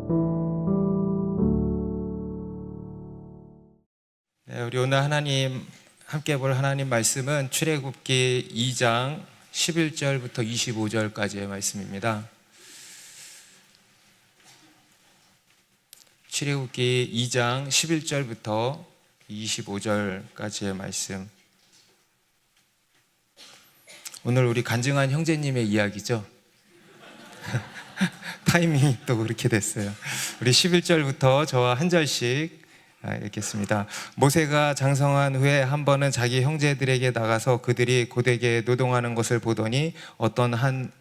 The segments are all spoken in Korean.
네, 우리 오늘 함께 볼 하나님 말씀은 출애굽기 2장 11절부터 25절까지의 말씀입니다. 출애굽기 2장 11절부터 25절까지의 말씀. 오늘 우리 간증한 형제님의 이야기죠. 타이밍이 또 그렇게 됐어요. 우리 11절부터 저와 한 절씩 읽겠습니다. 모세가 장성한 후에 한 번은 자기 형제들에게 나가서 그들이 고되게 노동하는 것을 보더니 어떤 한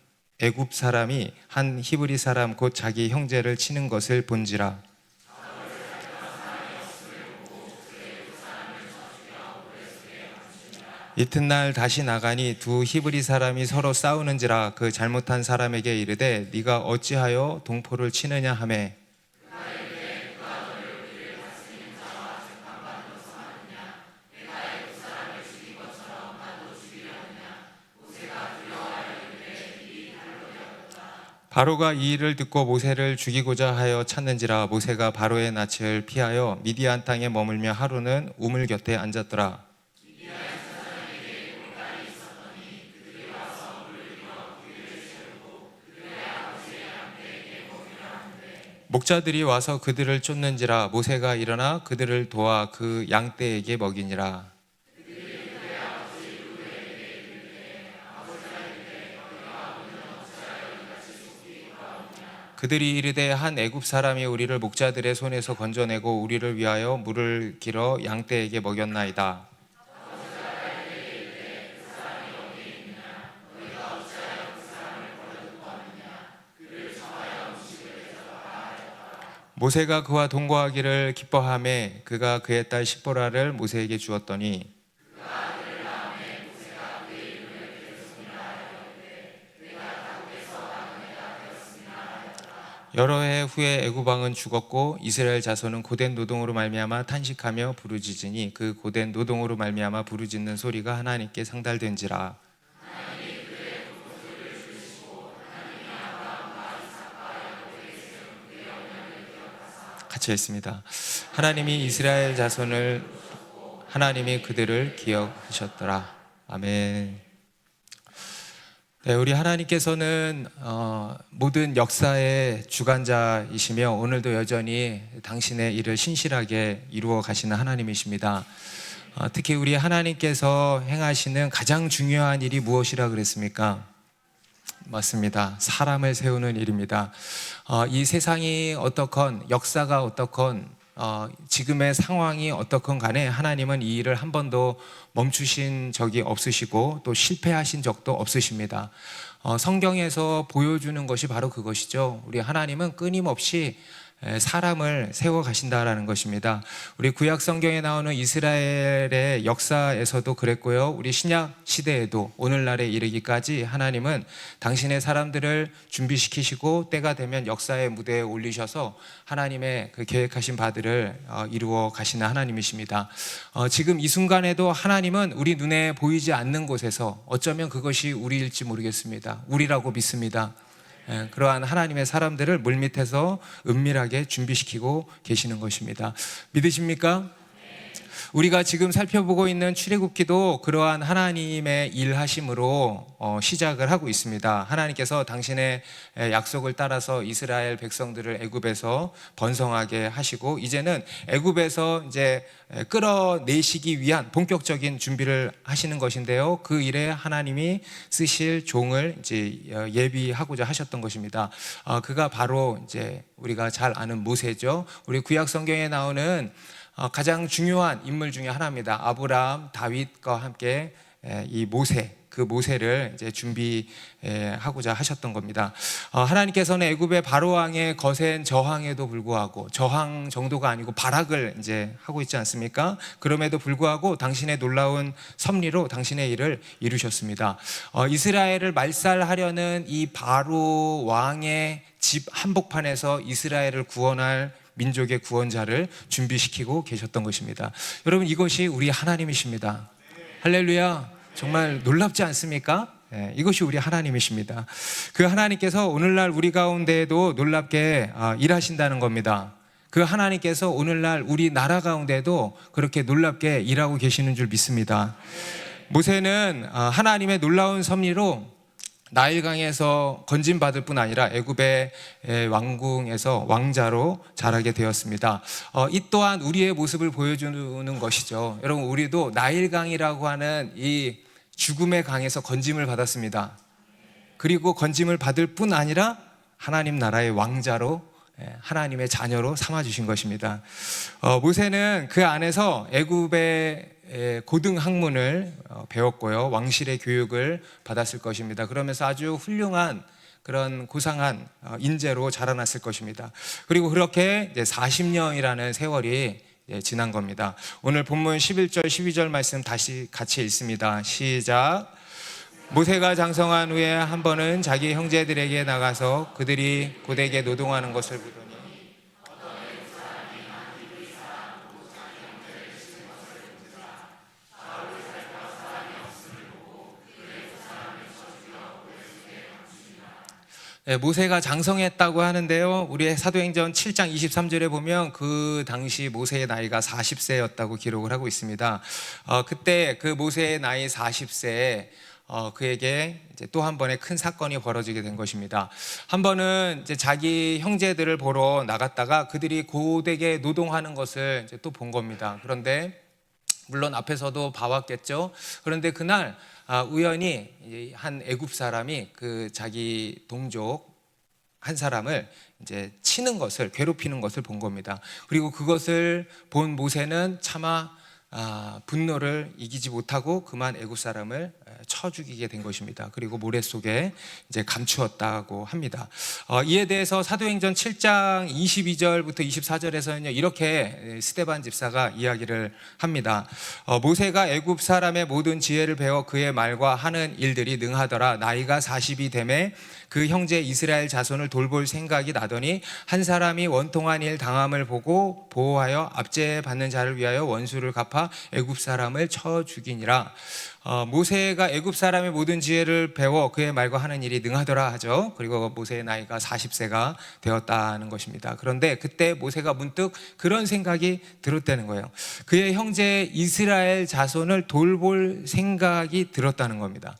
애굽 사람이 한 히브리 사람 곧 자기 형제를 치는 것을 본지라. 이튿날 다시 나가니 두 히브리 사람이 서로 싸우는지라. 그 잘못한 사람에게 이르되 네가 어찌하여 동포를 치느냐 하매 바로가 이 일을 듣고 모세를 죽이고자 하여 찾는지라. 모세가 바로의 낯을 피하여 미디안 땅에 머물며 하루는 우물 곁에 앉았더라. 목자들이 와서 그들을 쫓는지라. 모세가 일어나 그들을 도와 그 양떼에게 먹이니라. 그들이 이르되 한 애굽 사람이 우리를 목자들의 손에서 건져내고 우리를 위하여 물을 길어 양떼에게 먹였나이다. 모세가 그와 동거하기를 기뻐하매 그가 그의 딸 십보라를 모세에게 주었더니 여러 해 후에 애굽 왕은 죽었고 이스라엘 자손은 고된 노동으로 말미암아 탄식하며 부르짖으니 그 고된 노동으로 말미암아 부르짖는 소리가 하나님께 상달된지라. 같이 읽습니다. 하나님이 이스라엘 자손을 하나님이 그들을 기억하셨더라. 아멘. 네, 우리 하나님께서는 모든 역사의 주관자이시며 오늘도 여전히 당신의 일을 신실하게 이루어 가시는 하나님이십니다. 특히 우리 하나님께서 행하시는 가장 중요한 일이 무엇이라 그랬습니까? 맞습니다. 사람을 세우는 일입니다. 이 세상이 어떻건 역사가 어떻건 지금의 상황이 어떻건 간에 하나님은 이 일을 한 번도 멈추신 적이 없으시고 또 실패하신 적도 없으십니다. 성경에서 보여주는 것이 바로 그것이죠. 우리 하나님은 끊임없이 사람을 세워 가신다라는 것입니다. 우리 구약 성경에 나오는 이스라엘의 역사에서도 그랬고요. 우리 신약 시대에도 오늘날에 이르기까지 하나님은 당신의 사람들을 준비시키시고 때가 되면 역사의 무대에 올리셔서 하나님의 그 계획하신 바들을 이루어 가시는 하나님이십니다. 지금 이 순간에도 하나님은 우리 눈에 보이지 않는 곳에서 어쩌면 그것이 우리일지 모르겠습니다. 우리라고 믿습니다. 그러한 하나님의 사람들을 물밑에서 은밀하게 준비시키고 계시는 것입니다. 믿으십니까? 우리가 지금 살펴보고 있는 출애굽기도 그러한 하나님의 일하심으로 시작을 하고 있습니다. 하나님께서 당신의 약속을 따라서 이스라엘 백성들을 애굽에서 번성하게 하시고 이제는 애굽에서 이제 끌어내시기 위한 본격적인 준비를 하시는 것인데요. 그 일에 하나님이 쓰실 종을 이제 예비하고자 하셨던 것입니다. 그가 바로 이제 우리가 잘 아는 모세죠. 우리 구약 성경에 나오는 가장 중요한 인물 중에 하나입니다. 아브라함, 다윗과 함께 이 그 모세를 이제 준비하고자 하셨던 겁니다. 하나님께서는 애굽의 바로 왕의 거센 저항에도 불구하고 저항 정도가 아니고 발악을 이제 하고 있지 않습니까? 그럼에도 불구하고 당신의 놀라운 섭리로 당신의 일을 이루셨습니다. 이스라엘을 말살하려는 이 바로 왕의 집 한복판에서 이스라엘을 구원할 민족의 구원자를 준비시키고 계셨던 것입니다. 여러분, 이것이 우리 하나님이십니다. 할렐루야. 정말 놀랍지 않습니까? 이것이 우리 하나님이십니다. 그 하나님께서 오늘날 우리 가운데에도 놀랍게 일하신다는 겁니다. 그 하나님께서 오늘날 우리 나라 가운데도 그렇게 놀랍게 일하고 계시는 줄 믿습니다. 모세는 하나님의 놀라운 섭리로 나일강에서 건진받을 뿐 아니라 애굽의 왕궁에서 왕자로 자라게 되었습니다. 이 또한 우리의 모습을 보여주는 것이죠. 여러분, 우리도 나일강이라고 하는 이 죽음의 강에서 건짐을 받았습니다. 그리고 건짐을 받을 뿐 아니라 하나님 나라의 왕자로, 하나님의 자녀로 삼아주신 것입니다. 모세는 그 안에서 애굽의 고등학문을 배웠고요, 왕실의 교육을 받았을 것입니다. 그러면서 아주 훌륭한 그런 고상한 인재로 자라났을 것입니다. 그리고 그렇게 40년이라는 세월이 지난 겁니다. 오늘 본문 11절 12절 말씀 다시 같이 읽습니다. 시작. 모세가 장성한 후에 한 번은 자기 형제들에게 나가서 그들이 고되게 노동하는 것을 보더니 모세가 장성했다고 하는데요, 우리 사도행전 7장 23절에 보면 그 당시 모세의 나이가 40세였다고 기록을 하고 있습니다. 그때 그 모세의 나이 40세에 그에게 이제 또 한 번의 큰 사건이 벌어지게 된 것입니다. 한 번은 이제 자기 형제들을 보러 나갔다가 그들이 고되게 노동하는 것을 이제 또 본 겁니다. 그런데 물론 앞에서도 봐왔겠죠. 그런데 그날 우연히 한 애굽 사람이 그 자기 동족 한 사람을 이제 치는 것을, 괴롭히는 것을 본 겁니다. 그리고 그것을 본 모세는 차마 분노를 이기지 못하고 그만 애굽 사람을 쳐 죽이게 된 것입니다. 그리고 모래 속에 이제 감추었다고 합니다. 이에 대해서 사도행전 7장 22절부터 24절에서는요, 이렇게 스데반 집사가 이야기를 합니다. 모세가 애굽 사람의 모든 지혜를 배워 그의 말과 하는 일들이 능하더라. 나이가 40이 되매 그 형제 이스라엘 자손을 돌볼 생각이 나더니 한 사람이 원통한 일 당함을 보고 보호하여 압제받는 자를 위하여 원수를 갚아 애굽 사람을 쳐 죽이니라. 모세가 애굽 사람의 모든 지혜를 배워 그의 말과 하는 일이 능하더라 하죠. 그리고 모세의 나이가 40세가 되었다는 것입니다. 그런데 그때 모세가 문득 그런 생각이 들었다는 거예요. 그의 형제 이스라엘 자손을 돌볼 생각이 들었다는 겁니다.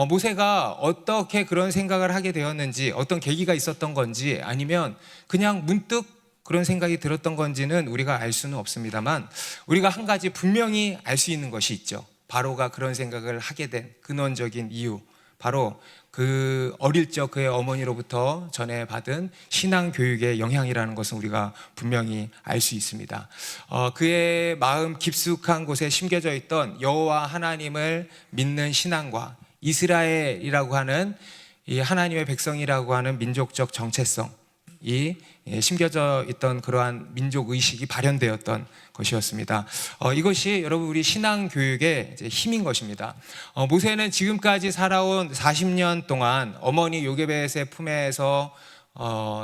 모세가 어떻게 그런 생각을 하게 되었는지, 어떤 계기가 있었던 건지, 아니면 그냥 문득 그런 생각이 들었던 건지는 우리가 알 수는 없습니다만, 우리가 한 가지 분명히 알 수 있는 것이 있죠. 바로가 그런 생각을 하게 된 근원적인 이유, 바로 그 어릴 적 그의 어머니로부터 전해받은 신앙 교육의 영향이라는 것은 우리가 분명히 알 수 있습니다. 그의 마음 깊숙한 곳에 심겨져 있던 여호와 하나님을 믿는 신앙과 이스라엘이라고 하는 이 하나님의 백성이라고 하는 민족적 정체성이 심겨져 있던 그러한 민족 의식이 발현되었던 것이었습니다. 이것이 여러분 우리 신앙 교육의 이제 힘인 것입니다. 모세는 지금까지 살아온 40년 동안 어머니 요게벳의 품에서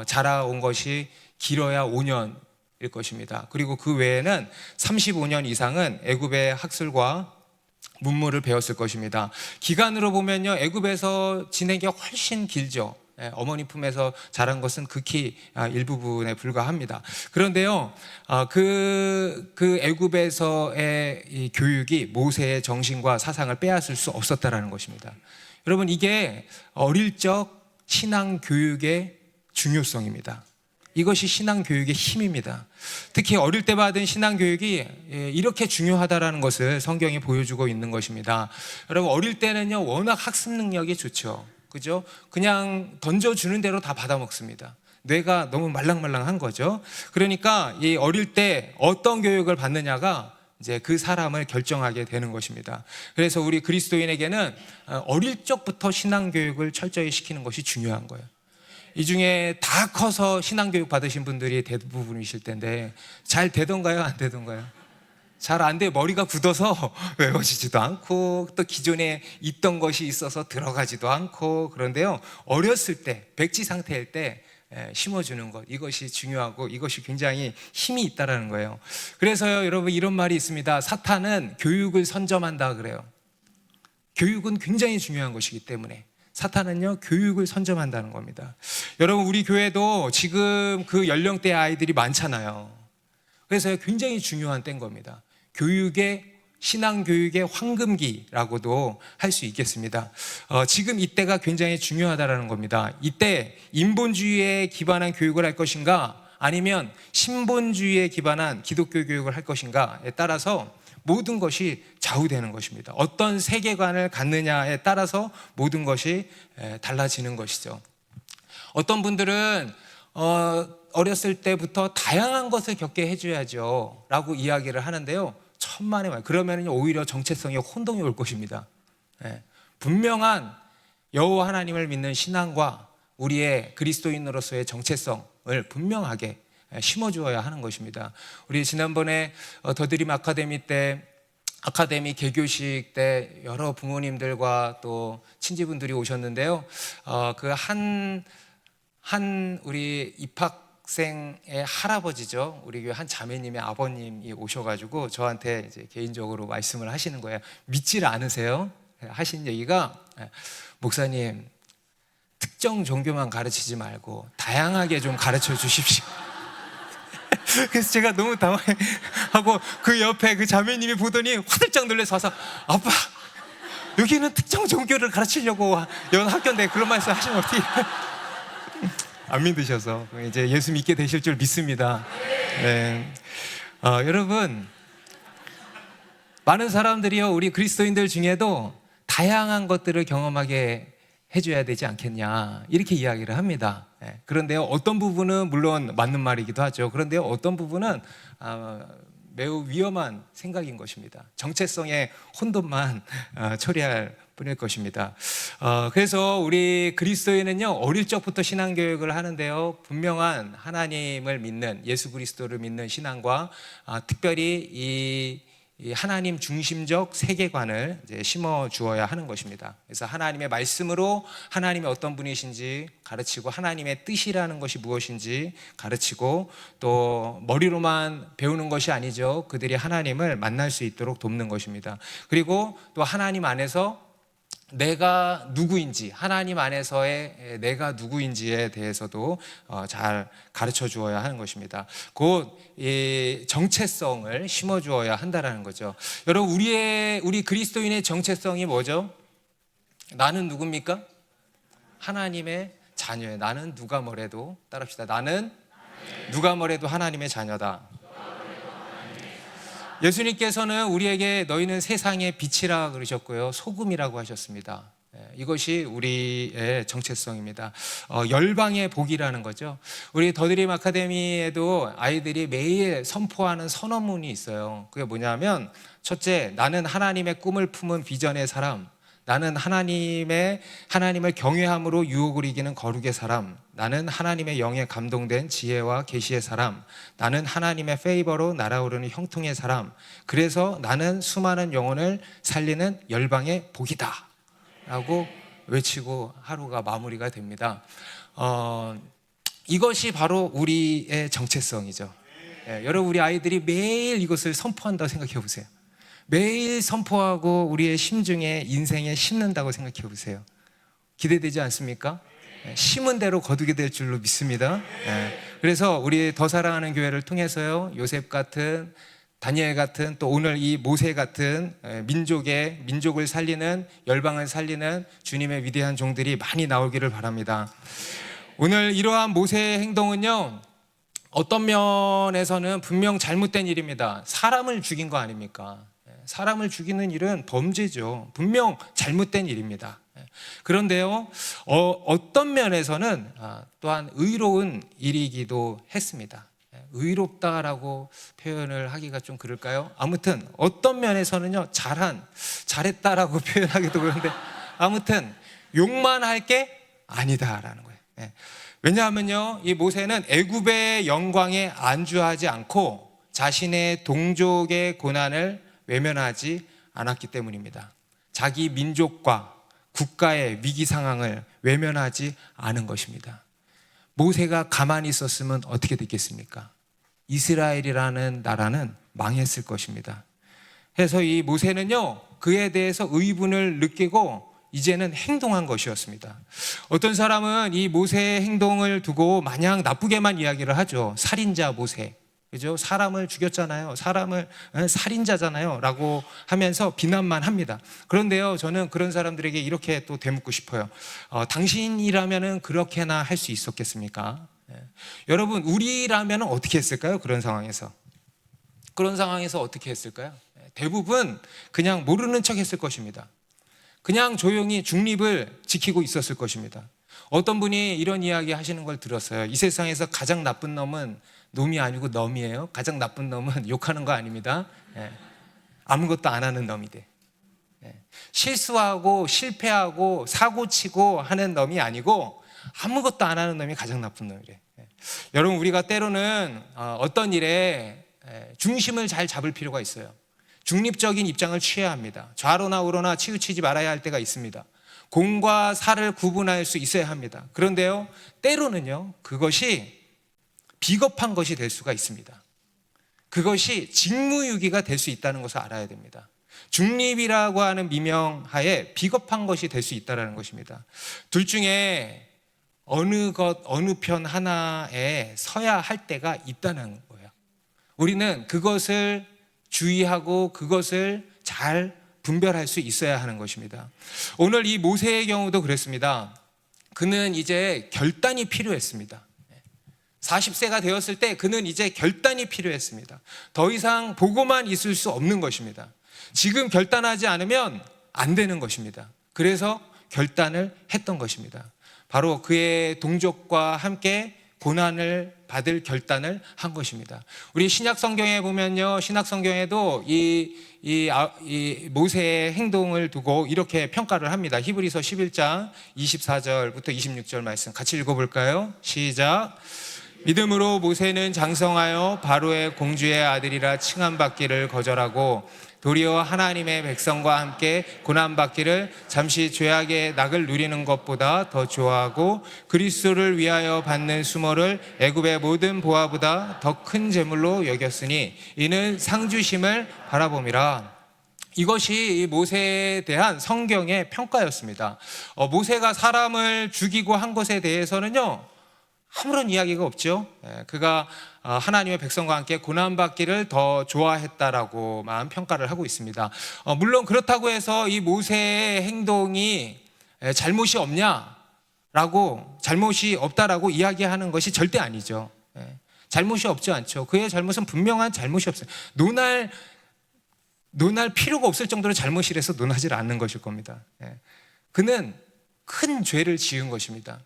자라온 것이 길어야 5년일 것입니다. 그리고 그 외에는 35년 이상은 애굽의 학술과 문물을 배웠을 것입니다. 기간으로 보면요, 애굽에서 지낸 게 훨씬 길죠. 어머니 품에서 자란 것은 극히 일부분에 불과합니다. 그런데요, 그 애굽에서의 이 교육이 모세의 정신과 사상을 빼앗을 수 없었다라는 것입니다. 여러분, 이게 어릴 적 신앙 교육의 중요성입니다. 이것이 신앙 교육의 힘입니다. 특히 어릴 때 받은 신앙 교육이 이렇게 중요하다라는 것을 성경이 보여주고 있는 것입니다. 여러분, 어릴 때는요, 워낙 학습 능력이 좋죠. 그죠? 그냥 던져주는 대로 다 받아먹습니다. 뇌가 너무 말랑말랑한 거죠. 그러니까 이 어릴 때 어떤 교육을 받느냐가 이제 그 사람을 결정하게 되는 것입니다. 그래서 우리 그리스도인에게는 어릴 적부터 신앙 교육을 철저히 시키는 것이 중요한 거예요. 이 중에 다 커서 신앙교육 받으신 분들이 대부분이실 텐데 잘 되던가요? 안 되던가요? 잘 안 돼. 머리가 굳어서 외워지지도 않고 또 기존에 있던 것이 있어서 들어가지도 않고. 그런데요, 어렸을 때 백지 상태일 때 심어주는 것, 이것이 중요하고 이것이 굉장히 힘이 있다는 거예요. 그래서요, 여러분, 이런 말이 있습니다. 사탄은 교육을 선점한다 그래요. 교육은 굉장히 중요한 것이기 때문에 사탄은요, 교육을 선점한다는 겁니다. 여러분, 우리 교회도 지금 그 연령대 아이들이 많잖아요. 그래서 굉장히 중요한 때인 겁니다. 신앙교육의 황금기라고도 할 수 있겠습니다. 지금 이때가 굉장히 중요하다는 겁니다. 이때 인본주의에 기반한 교육을 할 것인가, 아니면 신본주의에 기반한 기독교 교육을 할 것인가에 따라서 모든 것이 좌우되는 것입니다. 어떤 세계관을 갖느냐에 따라서 모든 것이 달라지는 것이죠. 어떤 분들은 어렸을 때부터 다양한 것을 겪게 해줘야죠 라고 이야기를 하는데요, 천만의 말. 그러면 오히려 정체성에 혼동이 올 것입니다. 분명한 여호와 하나님을 믿는 신앙과 우리의 그리스도인으로서의 정체성을 분명하게 심어주어야 하는 것입니다. 우리 지난번에 더드림 아카데미 때, 아카데미 개교식 때 여러 부모님들과 또 친지분들이 오셨는데요, 그 한 우리 입학생의 할아버지죠, 우리 교회 한 자매님의 아버님이 오셔가지고 저한테 이제 개인적으로 말씀을 하시는 거예요. 믿지를 않으세요? 하신 얘기가, 목사님, 특정 종교만 가르치지 말고 다양하게 좀 가르쳐 주십시오. 그래서 제가 너무 당황하고 그 옆에 그 자매님이 보더니 화들짝 놀라서 와서, 아빠, 여기는 특정 종교를 가르치려고 연 학교인데 그런 말씀 하시면 어떻게 안 믿으셔서 이제 예수 믿게 되실 줄 믿습니다. 네. 여러분, 많은 사람들이요, 우리 그리스도인들 중에도 다양한 것들을 경험하게 해줘야 되지 않겠냐, 이렇게 이야기를 합니다. 그런데요, 어떤 부분은 물론 맞는 말이기도 하죠. 그런데요, 어떤 부분은 매우 위험한 생각인 것입니다. 정체성의 혼돈만 처리할 뿐일 것입니다. 그래서 우리 그리스도인은요, 어릴 적부터 신앙교육을 하는데요, 분명한 하나님을 믿는, 예수 그리스도를 믿는 신앙과 특별히 이 하나님 중심적 세계관을 이제 심어 주어야 하는 것입니다. 그래서 하나님의 말씀으로 하나님이 어떤 분이신지 가르치고, 하나님의 뜻이라는 것이 무엇인지 가르치고, 또 머리로만 배우는 것이 아니죠. 그들이 하나님을 만날 수 있도록 돕는 것입니다. 그리고 또 하나님 안에서 내가 누구인지, 하나님 안에서의 내가 누구인지에 대해서도 잘 가르쳐 주어야 하는 것입니다. 곧 이 정체성을 심어 주어야 한다는 거죠. 여러분, 우리 그리스도인의 정체성이 뭐죠? 나는 누굽니까? 하나님의 자녀예요. 나는 누가 뭐래도, 따라합시다. 나는 누가 뭐래도 하나님의 자녀다. 예수님께서는 우리에게 너희는 세상의 빛이라 그러셨고요, 소금이라고 하셨습니다. 이것이 우리의 정체성입니다. 열방의 복이라는 거죠. 우리 더드림 아카데미에도 아이들이 매일 선포하는 선언문이 있어요. 그게 뭐냐면, 첫째, 나는 하나님의 꿈을 품은 비전의 사람. 나는 하나님을 경외함으로 유혹을 이기는 거룩의 사람. 나는 하나님의 영에 감동된 지혜와 계시의 사람. 나는 하나님의 페이버로 날아오르는 형통의 사람. 그래서 나는 수많은 영혼을 살리는 열방의 복이다 라고 외치고 하루가 마무리가 됩니다. 이것이 바로 우리의 정체성이죠. 여러분, 우리 아이들이 매일 이것을 선포한다고 생각해 보세요. 매일 선포하고 우리의 심중에, 인생에 심는다고 생각해 보세요. 기대되지 않습니까? 심은 대로 거두게 될 줄로 믿습니다. 그래서 우리 더 사랑하는 교회를 통해서요, 요셉 같은, 다니엘 같은, 또 오늘 이 모세 같은 민족을 살리는, 열방을 살리는 주님의 위대한 종들이 많이 나오기를 바랍니다. 오늘 이러한 모세의 행동은요, 어떤 면에서는 분명 잘못된 일입니다. 사람을 죽인 거 아닙니까? 사람을 죽이는 일은 범죄죠. 분명 잘못된 일입니다. 그런데요, 어떤 면에서는 또한 의로운 일이기도 했습니다. 의롭다라고 표현을 하기가 좀 그럴까요? 아무튼 어떤 면에서는요, 잘했다라고 표현하기도 그런데, 아무튼 욕만 할 게 아니다라는 거예요. 왜냐하면요, 이 모세는 애굽의 영광에 안주하지 않고 자신의 동족의 고난을 외면하지 않았기 때문입니다. 자기 민족과 국가의 위기 상황을 외면하지 않은 것입니다. 모세가 가만히 있었으면 어떻게 됐겠습니까? 이스라엘이라는 나라는 망했을 것입니다. 그래서 이 모세는요, 그에 대해서 의분을 느끼고 이제는 행동한 것이었습니다. 어떤 사람은 이 모세의 행동을 두고 마냥 나쁘게만 이야기를 하죠. 살인자 모세, 그죠? 사람을 죽였잖아요. 사람을 살인자잖아요. 라고 하면서 비난만 합니다. 그런데요, 저는 그런 사람들에게 이렇게 또 되묻고 싶어요. 당신이라면은 그렇게나 할 수 있었겠습니까? 여러분, 우리라면은 어떻게 했을까요? 그런 상황에서 어떻게 했을까요? 대부분 그냥 모르는 척 했을 것입니다. 그냥 조용히 중립을 지키고 있었을 것입니다. 어떤 분이 이런 이야기 하시는 걸 들었어요. 이 세상에서 가장 나쁜 놈은 놈이 아니고 놈이에요. 가장 나쁜 놈은 욕하는 거 아닙니다. 아무것도 안 하는 놈이 돼. 실수하고 실패하고 사고치고 하는 놈이 아니고 아무것도 안 하는 놈이 가장 나쁜 놈이래. 여러분, 우리가 때로는 어떤 일에 중심을 잘 잡을 필요가 있어요. 중립적인 입장을 취해야 합니다. 좌로나 우로나 치우치지 말아야 할 때가 있습니다. 공과 사를 구분할 수 있어야 합니다. 그런데요, 때로는요, 그것이 비겁한 것이 될 수가 있습니다. 그것이 직무유기가 될 수 있다는 것을 알아야 됩니다. 중립이라고 하는 미명하에 비겁한 것이 될 수 있다는 것입니다. 둘 중에 어느 편 하나에 서야 할 때가 있다는 거예요. 우리는 그것을 주의하고 그것을 잘 분별할 수 있어야 하는 것입니다. 오늘 이 모세의 경우도 그랬습니다. 그는 이제 결단이 필요했습니다. 40세가 되었을 때 그는 이제 결단이 필요했습니다. 더 이상 보고만 있을 수 없는 것입니다. 지금 결단하지 않으면 안 되는 것입니다. 그래서 결단을 했던 것입니다. 바로 그의 동족과 함께 고난을 받을 결단을 한 것입니다. 우리 신약 성경에 보면요, 신약 성경에도 이 모세의 행동을 두고 이렇게 평가를 합니다. 히브리서 11장 24절부터 26절 말씀 같이 읽어볼까요? 시작. 믿음으로 모세는 장성하여 바로의 공주의 아들이라 칭함받기를 거절하고 도리어 하나님의 백성과 함께 고난받기를 잠시 죄악의 낙을 누리는 것보다 더 좋아하고 그리스도를 위하여 받는 수모를 애굽의 모든 보화보다 더 큰 재물로 여겼으니 이는 상주심을 바라봄이라. 이것이 모세에 대한 성경의 평가였습니다. 모세가 사람을 죽이고 한 것에 대해서는요, 아무런 이야기가 없죠. 그가 하나님의 백성과 함께 고난받기를 더 좋아했다라고만 평가를 하고 있습니다. 물론 그렇다고 해서 이 모세의 행동이 잘못이 없냐라고, 잘못이 없다라고 이야기하는 것이 절대 아니죠. 잘못이 없지 않죠. 그의 잘못은 분명한 잘못이 없어요. 논할 필요가 없을 정도로 잘못이라서 논하지 않는 것일 겁니다. 그는 큰 죄를 지은 것입니다.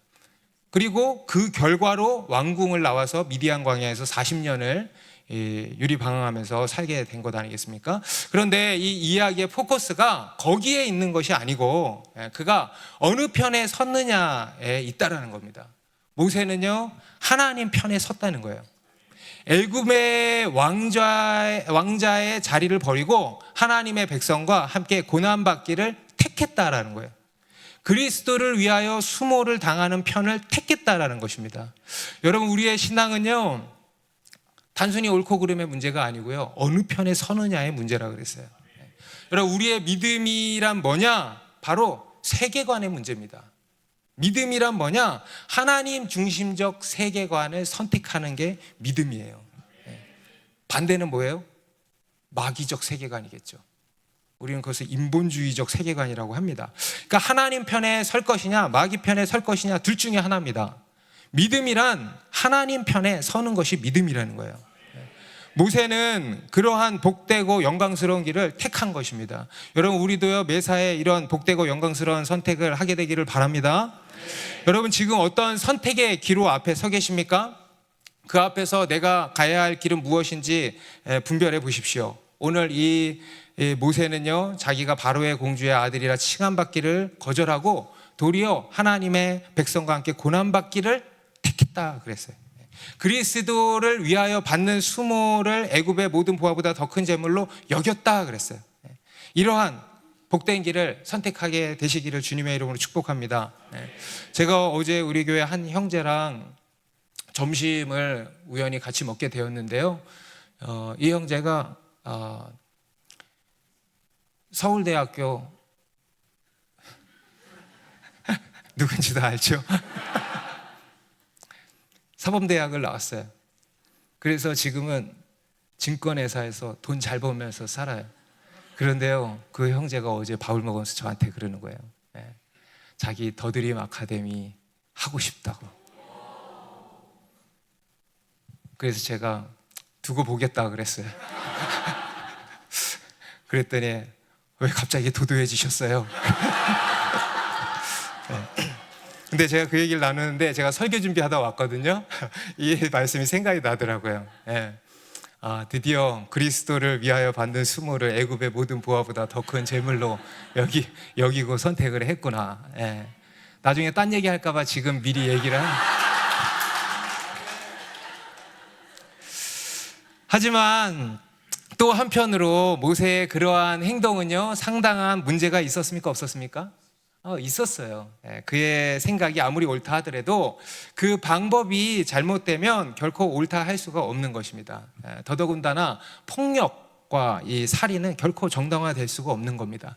그리고 그 결과로 왕궁을 나와서 미디안 광야에서 40년을 유리방황하면서 살게 된 것 아니겠습니까? 그런데 이 이야기의 포커스가 거기에 있는 것이 아니고 그가 어느 편에 섰느냐에 있다라는 겁니다. 모세는요, 하나님 편에 섰다는 거예요. 애굽의 왕자의 자리를 버리고 하나님의 백성과 함께 고난받기를 택했다라는 거예요. 그리스도를 위하여 수모를 당하는 편을 택했다라는 것입니다. 여러분, 우리의 신앙은요, 단순히 옳고 그름의 문제가 아니고요, 어느 편에 서느냐의 문제라 그랬어요. 여러분, 우리의 믿음이란 뭐냐? 바로 세계관의 문제입니다. 믿음이란 뭐냐? 하나님 중심적 세계관을 선택하는 게 믿음이에요. 반대는 뭐예요? 마귀적 세계관이겠죠. 우리는 그것을 인본주의적 세계관이라고 합니다. 그러니까 하나님 편에 설 것이냐 마귀 편에 설 것이냐 둘 중에 하나입니다. 믿음이란 하나님 편에 서는 것이 믿음이라는 거예요. 모세는 그러한 복되고 영광스러운 길을 택한 것입니다. 여러분, 우리도요, 매사에 이런 복되고 영광스러운 선택을 하게 되기를 바랍니다. 여러분, 지금 어떤 선택의 기로 앞에 서 계십니까? 그 앞에서 내가 가야 할 길은 무엇인지 분별해 보십시오. 오늘 이 모세는요, 자기가 바로의 공주의 아들이라 칭함받기를 거절하고 도리어 하나님의 백성과 함께 고난받기를 택했다 그랬어요. 그리스도를 위하여 받는 수모를 애굽의 모든 보화보다 더 큰 재물로 여겼다 그랬어요. 이러한 복된 길을 선택하게 되시기를 주님의 이름으로 축복합니다. 제가 어제 우리 교회 한 형제랑 점심을 우연히 같이 먹게 되었는데요, 이 형제가 서울대학교 누군지도 알죠? 사범대학을 나왔어요. 그래서 지금은 증권회사에서 돈 잘 벌면서 살아요. 그런데요, 그 형제가 어제 밥을 먹으면서 저한테 그러는 거예요. 자기 더드림 아카데미 하고 싶다고. 그래서 제가 두고 보겠다 그랬어요. 그랬더니 왜 갑자기 도도해지셨어요? 근데 제가 그 얘기를 나누는데 제가 설교 준비하다 왔거든요. 이 말씀이 생각이 나더라고요. 드디어 그리스도를 위하여 받는 수모를 애굽의 모든 부하보다 더 큰 재물로 여기고 선택을 했구나. 나중에 딴 얘기 할까봐 지금 미리 얘기를 하지만 또 한편으로 모세의 그러한 행동은요, 상당한 문제가 있었습니까? 없었습니까? 있었어요. 그의 생각이 아무리 옳다 하더라도 그 방법이 잘못되면 결코 옳다 할 수가 없는 것입니다. 더더군다나 폭력과 이 살인은 결코 정당화될 수가 없는 겁니다.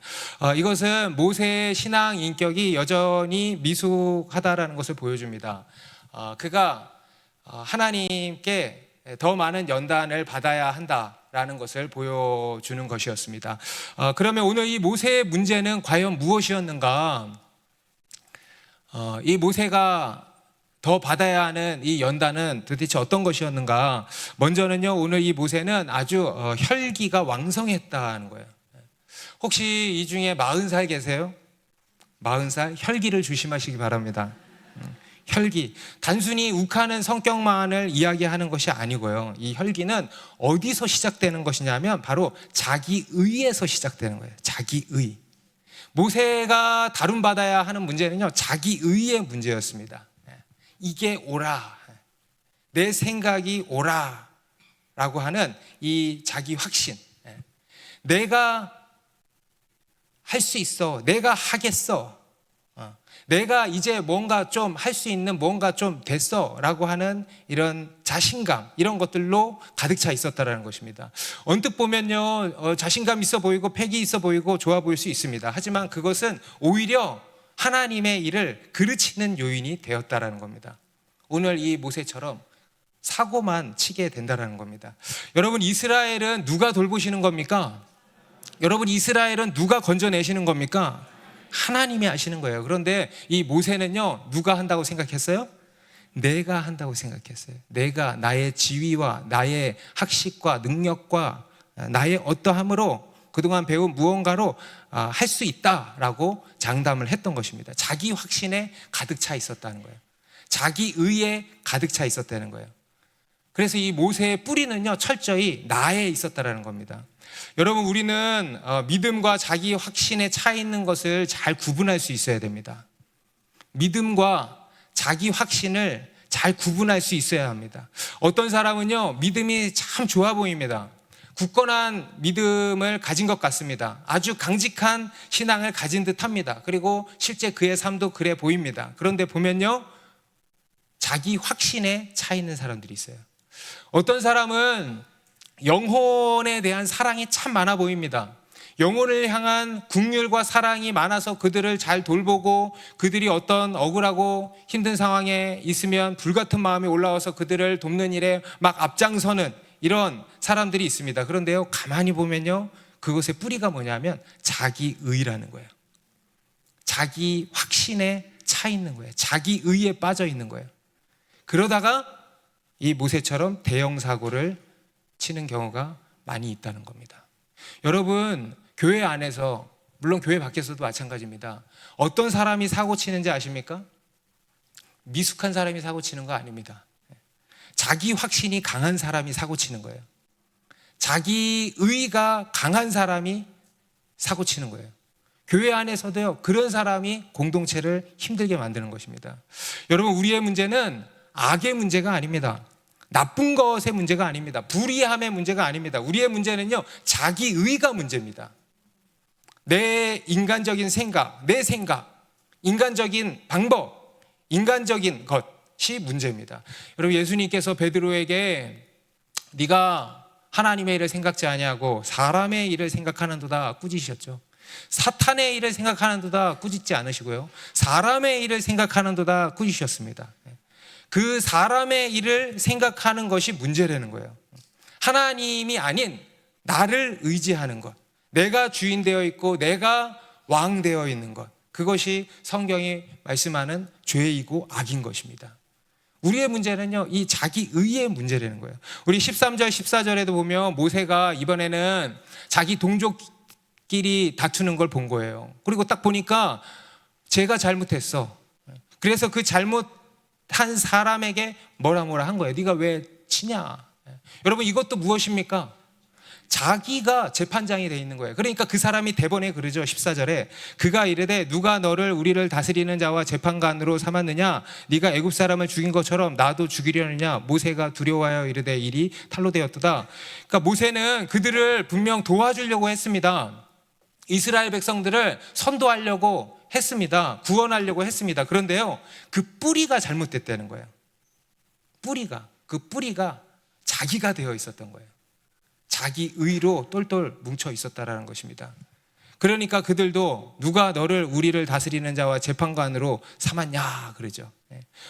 이것은 모세의 신앙 인격이 여전히 미숙하다라는 것을 보여줍니다. 그가 하나님께 더 많은 연단을 받아야 한다라는 것을 보여주는 것이었습니다. 그러면 오늘 이 모세의 문제는 과연 무엇이었는가? 이 모세가 더 받아야 하는 이 연단은 도대체 어떤 것이었는가? 먼저는요, 오늘 이 모세는 아주 혈기가 왕성했다는 거예요. 혹시 이 중에 40살 계세요? 40살? 혈기를 조심하시기 바랍니다. 혈기, 단순히 욱하는 성격만을 이야기하는 것이 아니고요, 이 혈기는 어디서 시작되는 것이냐면 바로 자기의에서 시작되는 거예요. 자기의. 모세가 다룬받아야 하는 문제는요, 자기의의 문제였습니다. 이게 옳아, 내 생각이 옳아 라고 하는 이 자기 확신, 내가 할 수 있어, 내가 하겠어, 내가 이제 뭔가 좀 할 수 있는 뭔가 좀 됐어 라고 하는 이런 자신감, 이런 것들로 가득 차 있었다는 것입니다. 언뜻 보면요, 자신감 있어 보이고 패기 있어 보이고 좋아 보일 수 있습니다. 하지만 그것은 오히려 하나님의 일을 그르치는 요인이 되었다는 겁니다. 오늘 이 모세처럼 사고만 치게 된다는 겁니다. 여러분, 이스라엘은 누가 돌보시는 겁니까? 여러분, 이스라엘은 누가 건져내시는 겁니까? 하나님이 하시는 거예요. 그런데 이 모세는요, 누가 한다고 생각했어요? 내가 한다고 생각했어요. 내가 나의 지위와 나의 학식과 능력과 나의 어떠함으로 그동안 배운 무언가로 할 수 있다라고 장담을 했던 것입니다. 자기 확신에 가득 차 있었다는 거예요. 자기 의에 가득 차 있었다는 거예요. 그래서 이 모세의 뿌리는요, 철저히 나에 있었다는 겁니다. 여러분, 우리는 믿음과 자기 확신에 차 있는 것을 잘 구분할 수 있어야 됩니다. 믿음과 자기 확신을 잘 구분할 수 있어야 합니다. 어떤 사람은요, 믿음이 참 좋아 보입니다. 굳건한 믿음을 가진 것 같습니다. 아주 강직한 신앙을 가진 듯 합니다. 그리고 실제 그의 삶도 그래 보입니다. 그런데 보면요, 자기 확신에 차 있는 사람들이 있어요. 어떤 사람은 영혼에 대한 사랑이 참 많아 보입니다. 영혼을 향한 긍휼과 사랑이 많아서 그들을 잘 돌보고, 그들이 어떤 억울하고 힘든 상황에 있으면 불같은 마음이 올라와서 그들을 돕는 일에 막 앞장서는 이런 사람들이 있습니다. 그런데요, 가만히 보면요, 그것의 뿌리가 뭐냐면 자기의라는 거예요. 자기 확신에 차 있는 거예요. 자기의에 빠져 있는 거예요. 그러다가 이 모세처럼 대형 사고를 치는 경우가 많이 있다는 겁니다. 여러분, 교회 안에서, 물론 교회 밖에서도 마찬가지입니다. 어떤 사람이 사고 치는지 아십니까? 미숙한 사람이 사고 치는 거 아닙니다. 자기 확신이 강한 사람이 사고 치는 거예요. 자기 의가 강한 사람이 사고 치는 거예요. 교회 안에서도요, 그런 사람이 공동체를 힘들게 만드는 것입니다. 여러분, 우리의 문제는 악의 문제가 아닙니다. 나쁜 것의 문제가 아닙니다. 불의함의 문제가 아닙니다. 우리의 문제는요, 자기의가 문제입니다. 내 인간적인 생각, 내 생각, 인간적인 방법, 인간적인 것이 문제입니다. 여러분, 예수님께서 베드로에게 네가 하나님의 일을 생각지 아니하고 사람의 일을 생각하는도다 꾸짖으셨죠. 사탄의 일을 생각하는도다 꾸짖지 않으시고요, 사람의 일을 생각하는도다 꾸짖으셨습니다. 그 사람의 일을 생각하는 것이 문제라는 거예요. 하나님이 아닌 나를 의지하는 것, 내가 주인 되어 있고 내가 왕 되어 있는 것, 그것이 성경이 말씀하는 죄이고 악인 것입니다. 우리의 문제는요, 이 자기 의의 문제라는 거예요. 우리 13절 14절에도 보면 모세가 이번에는 자기 동족끼리 다투는 걸 본 거예요. 그리고 딱 보니까 제가 잘못했어. 그래서 그 잘못한 사람에게 뭐라 한 거예요. 네가 왜 치냐. 여러분, 이것도 무엇입니까? 자기가 재판장이 되어 있는 거예요. 그러니까 그 사람이 대번에 그러죠. 14절에 그가 이르되 누가 너를 우리를 다스리는 자와 재판관으로 삼았느냐, 네가 애굽 사람을 죽인 것처럼 나도 죽이려느냐. 모세가 두려워하여 이르되 일이 탈로 되었도다. 그러니까 모세는 그들을 분명 도와주려고 했습니다. 이스라엘 백성들을 선도하려고 했습니다. 구원하려고 했습니다. 그런데요, 그 뿌리가 잘못됐다는 거예요. 그 뿌리가 자기가 되어 있었던 거예요. 자기 의로 똘똘 뭉쳐 있었다라는 것입니다. 그러니까 그들도 누가 너를 우리를 다스리는 자와 재판관으로 삼았냐 그러죠.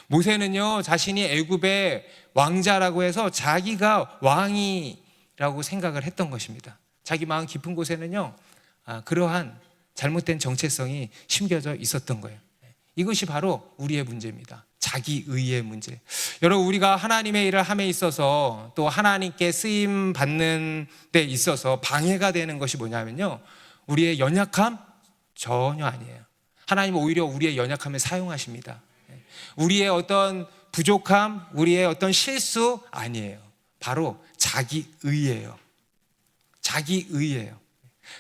모세는요, 자신이 애굽의 왕자라고 해서 자기가 왕이라고 생각을 했던 것입니다. 자기 마음 깊은 곳에는요, 그러한 잘못된 정체성이 심겨져 있었던 거예요. 이것이 바로 우리의 문제입니다. 자기 의의 문제. 여러분, 우리가 하나님의 일을 함에 있어서 또 하나님께 쓰임 받는 데 있어서 방해가 되는 것이 뭐냐면요, 우리의 연약함? 전혀 아니에요. 하나님은 오히려 우리의 연약함을 사용하십니다. 우리의 어떤 부족함, 우리의 어떤 실수 아니에요. 바로 자기 의예요. 자기 의예요.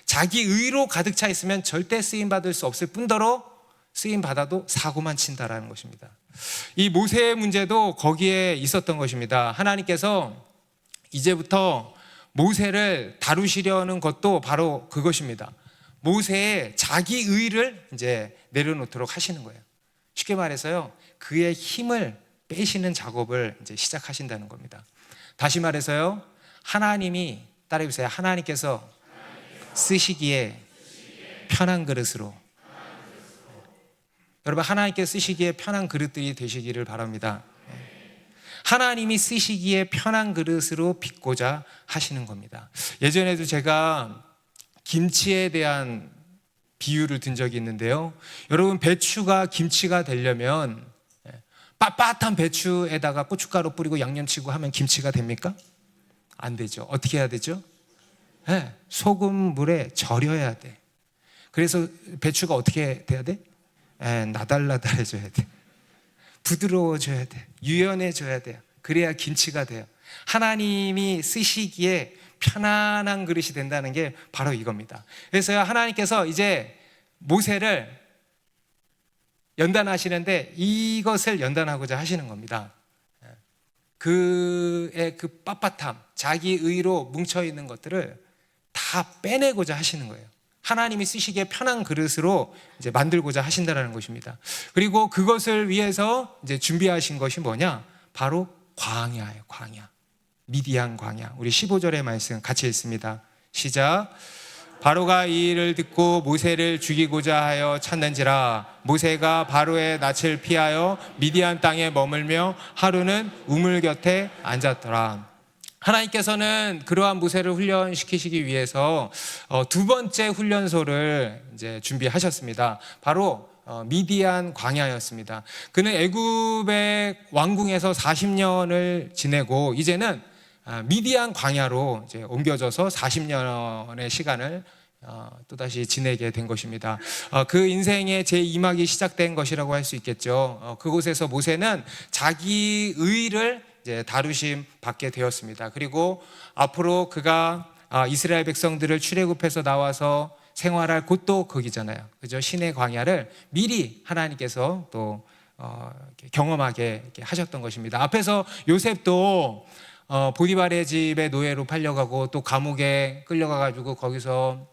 자기 의로 가득 차 있으면 절대 쓰임 받을 수 없을 뿐더러 쓰임 받아도 사고만 친다라는 것입니다. 이 모세의 문제도 거기에 있었던 것입니다. 하나님께서 이제부터 모세를 다루시려는 것도 바로 그것입니다. 모세의 자기 의를 이제 내려놓도록 하시는 거예요. 쉽게 말해서요, 그의 힘을 빼시는 작업을 이제 시작하신다는 겁니다. 다시 말해서요, 하나님이, 따라해보세요. 하나님께서 쓰시기에 편한 그릇으로, 여러분, 하나님께 쓰시기에 편한 그릇들이 되시기를 바랍니다. 하나님이 쓰시기에 편한 그릇으로 빚고자 하시는 겁니다. 예전에도 제가 김치에 대한 비유를 든 적이 있는데요, 여러분, 배추가 김치가 되려면 빳빳한 배추에다가 고춧가루 뿌리고 양념치고 하면 김치가 됩니까? 안 되죠. 어떻게 해야 되죠? 소금물에 절여야 돼. 그래서 배추가 어떻게 돼야 돼? 나달나달해져야 돼. 부드러워져야 돼. 유연해져야 돼요. 그래야 김치가 돼요. 하나님이 쓰시기에 편안한 그릇이 된다는 게 바로 이겁니다. 그래서 하나님께서 이제 모세를 연단하시는데 이것을 연단하고자 하시는 겁니다. 그의 그 빳빳함, 자기 의로 뭉쳐있는 것들을 다 빼내고자 하시는 거예요. 하나님이 쓰시기에 편한 그릇으로 이제 만들고자 하신다라는 것입니다. 그리고 그것을 위해서 이제 준비하신 것이 뭐냐? 바로 광야예요. 광야. 미디안 광야. 우리 15절의 말씀 같이 읽습니다. 시작. 바로가 이 일을 듣고 모세를 죽이고자 하여 찾는지라. 모세가 바로의 낯을 피하여 미디안 땅에 머물며 하루는 우물 곁에 앉았더라. 하나님께서는 그러한 모세를 훈련시키시기 위해서 두 번째 훈련소를 이제 준비하셨습니다. 바로 미디안 광야였습니다. 그는 애굽의 왕궁에서 40년을 지내고 이제는 미디안 광야로 이제 옮겨져서 40년의 시간을 또다시 지내게 된 것입니다. 그 인생의 제2막이 시작된 것이라고 할 수 있겠죠. 그곳에서 모세는 자기 의를 이제 다루심 받게 되었습니다. 그리고 앞으로 그가 이스라엘 백성들을 출애굽해서 나와서 생활할 곳도 거기잖아요. 그죠? 신의 광야를 미리 하나님께서 또 경험하게 하셨던 것입니다. 앞에서 요셉도 보디발의 집에 노예로 팔려가고 또 감옥에 끌려가가지고 거기서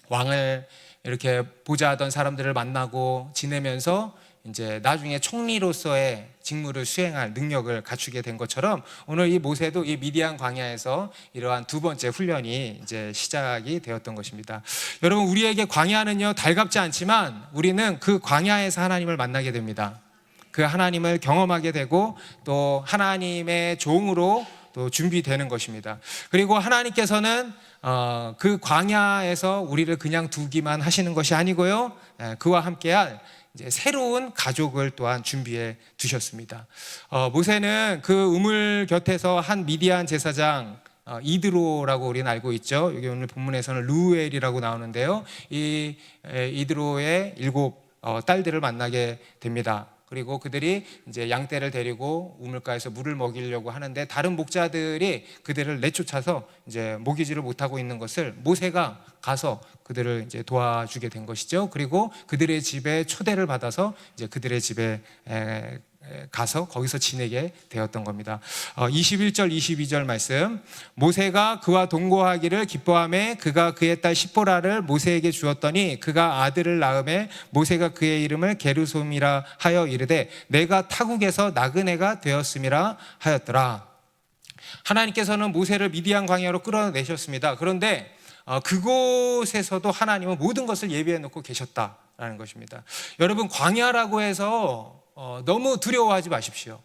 왕을 이렇게 보좌하던 사람들을 만나고 지내면서 이제 나중에 총리로서의 직무를 수행할 능력을 갖추게 된 것처럼 오늘 이 모세도 이 미디안 광야에서 이러한 두 번째 훈련이 이제 시작이 되었던 것입니다. 여러분, 우리에게 광야는요 달갑지 않지만 우리는 그 광야에서 하나님을 만나게 됩니다. 그 하나님을 경험하게 되고 또 하나님의 종으로 또 준비되는 것입니다. 그리고 하나님께서는 그 광야에서 우리를 그냥 두기만 하시는 것이 아니고요, 그와 함께할 이제 새로운 가족을 또한 준비해 두셨습니다. 모세는 그 우물 곁에서 한 미디안 제사장 이드로라고 우리는 알고 있죠. 여기 오늘 본문에서는 루엘이라고 나오는데요. 이 이드로의 7 딸들을 만나게 됩니다. 그리고 그들이 이제 양떼를 데리고 우물가에서 물을 먹이려고 하는데 다른 목자들이 그들을 내쫓아서 이제 먹이지를 못하고 있는 것을 모세가 가서 그들을 이제 도와주게 된 것이죠. 그리고 그들의 집에 초대를 받아서 이제 그들의 집에 가서 거기서 지내게 되었던 겁니다. 21절 22절 말씀, 모세가 그와 동거하기를 기뻐하며 그가 그의 딸 시보라를 모세에게 주었더니 그가 아들을 낳음에 모세가 그의 이름을 게르솜이라 하여 이르되 내가 타국에서 나그네가 되었음이라 하였더라. 하나님께서는 모세를 미디안 광야로 끌어내셨습니다. 그런데 그곳에서도 하나님은 모든 것을 예비해 놓고 계셨다라는 것입니다. 여러분, 광야라고 해서 너무 두려워하지 마십시오.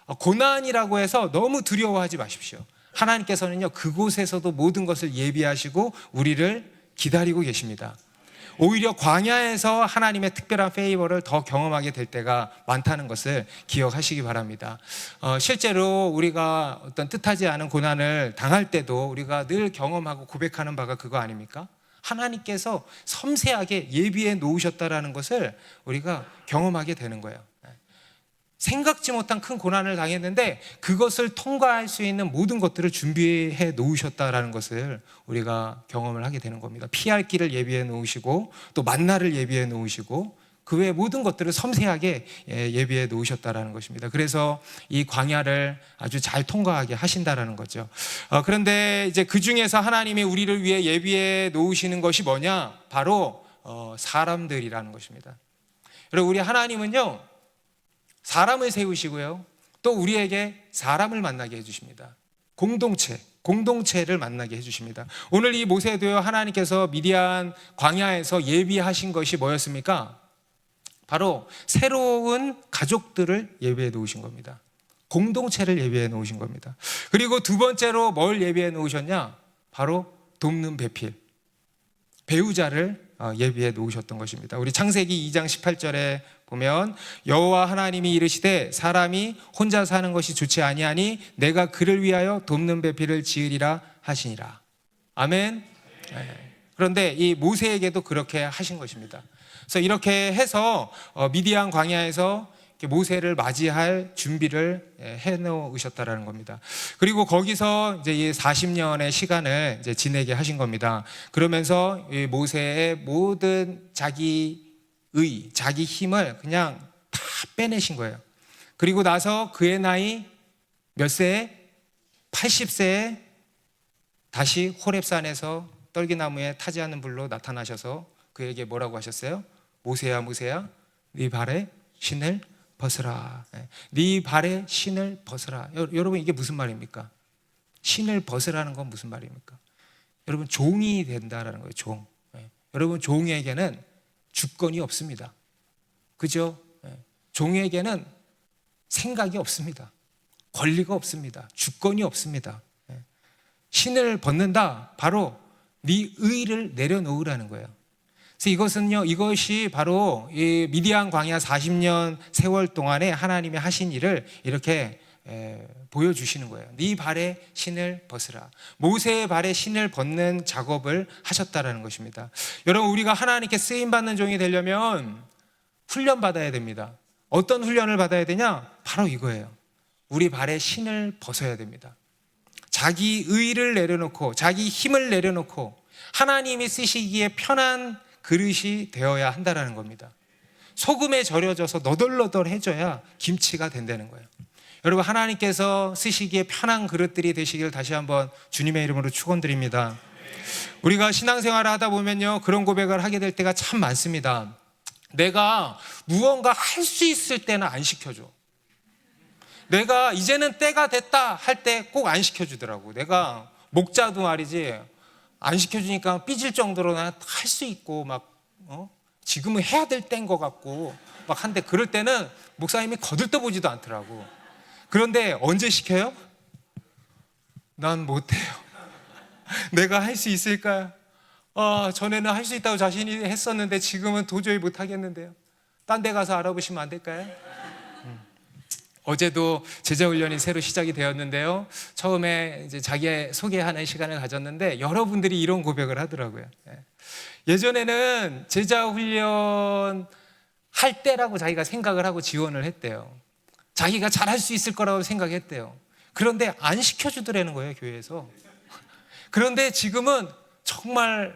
고난이라고 해서 너무 두려워하지 마십시오. 하나님께서는요 그곳에서도 모든 것을 예비하시고 우리를 기다리고 계십니다. 오히려 광야에서 하나님의 특별한 페이버를 더 경험하게 될 때가 많다는 것을 기억하시기 바랍니다. 실제로 우리가 어떤 뜻하지 않은 고난을 당할 때도 우리가 늘 경험하고 고백하는 바가 그거 아닙니까? 하나님께서 섬세하게 예비해 놓으셨다라는 것을 우리가 경험하게 되는 거예요. 생각지 못한 큰 고난을 당했는데 그것을 통과할 수 있는 모든 것들을 준비해 놓으셨다라는 것을 우리가 경험을 하게 되는 겁니다. 피할 길을 예비해 놓으시고 또 만나를 예비해 놓으시고 그 외의 모든 것들을 섬세하게 예비해 놓으셨다라는 것입니다. 그래서 이 광야를 아주 잘 통과하게 하신다라는 거죠. 그런데 이제 그 중에서 하나님이 우리를 위해 예비해 놓으시는 것이 뭐냐? 바로 사람들이라는 것입니다. 여러분, 우리 하나님은요 사람을 세우시고요 또 우리에게 사람을 만나게 해주십니다. 공동체를 만나게 해주십니다. 오늘 이 모세도요 하나님께서 미디안 광야에서 예비하신 것이 뭐였습니까? 바로 새로운 가족들을 예비해 놓으신 겁니다. 공동체를 예비해 놓으신 겁니다. 그리고 두 번째로 뭘 예비해 놓으셨냐? 바로 돕는 배필, 배우자를 예비해 놓으셨던 것입니다. 우리 창세기 2장 18절에 보면 여호와 하나님이 이르시되 사람이 혼자 사는 것이 좋지 아니하니 내가 그를 위하여 돕는 배필을 지으리라 하시니라. 아멘. 그런데 이 모세에게도 그렇게 하신 것입니다. 그래서 이렇게 해서 미디안 광야에서 모세를 맞이할 준비를 해 놓으셨다라는 겁니다. 그리고 거기서 이제 이 40년의 시간을 이제 지내게 하신 겁니다. 그러면서 이 모세의 모든 자기 힘을 그냥 다 빼내신 거예요. 그리고 나서 그의 나이 몇 세에? 80세에 다시 호렙산에서 떨기나무에 타지 않는 불로 나타나셔서 그에게 뭐라고 하셨어요? 모세야 모세야 네 발에 신을 벗으라. 네 발에 신을 벗으라. 여러분, 이게 무슨 말입니까? 신을 벗으라는 건 무슨 말입니까? 여러분, 종이 된다라는 거예요. 종. 여러분, 종에게는 주권이 없습니다. 그죠? 종에게는 생각이 없습니다. 권리가 없습니다. 주권이 없습니다. 신을 벗는다. 바로 네 의를 내려놓으라는 거예요. 그래서 이것이 바로 이 미디안 광야 40년 세월 동안에 하나님이 하신 일을 이렇게 보여주시는 거예요. 네 발에 신을 벗으라. 모세의 발에 신을 벗는 작업을 하셨다라는 것입니다. 여러분, 우리가 하나님께 쓰임받는 종이 되려면 훈련받아야 됩니다. 어떤 훈련을 받아야 되냐? 바로 이거예요. 우리 발에 신을 벗어야 됩니다. 자기 의를 내려놓고 자기 힘을 내려놓고 하나님이 쓰시기에 편한 그릇이 되어야 한다는 겁니다. 소금에 절여져서 너덜너덜해져야 김치가 된다는 거예요. 여러분, 하나님께서 쓰시기에 편한 그릇들이 되시길 다시 한번 주님의 이름으로 축원드립니다. 우리가 신앙생활을 하다 보면요 그런 고백을 하게 될 때가 참 많습니다. 내가 무언가 할 수 있을 때는 안 시켜줘. 내가 이제는 때가 됐다 할 때 꼭 안 시켜주더라고. 내가 목자도 말이지 안 시켜주니까 삐질 정도로 할 수 있고 막 지금은 해야 될 때인 것 같고 막 한데, 그럴 때는 목사님이 거들떠보지도 않더라고. 그런데 언제 시켜요? 난 못해요. 내가 할 수 있을까요? 전에는 할 수 있다고 자신이 했었는데 지금은 도저히 못하겠는데요. 딴 데 가서 알아보시면 안 될까요? 어제도 제자훈련이 새로 시작이 되었는데요. 처음에 이제 자기 소개하는 시간을 가졌는데 여러분들이 이런 고백을 하더라고요. 예전에는 제자훈련 할 때라고 자기가 생각을 하고 지원을 했대요. 자기가 잘할 수 있을 거라고 생각했대요. 그런데 안 시켜주더라는 거예요, 교회에서. 그런데 지금은 정말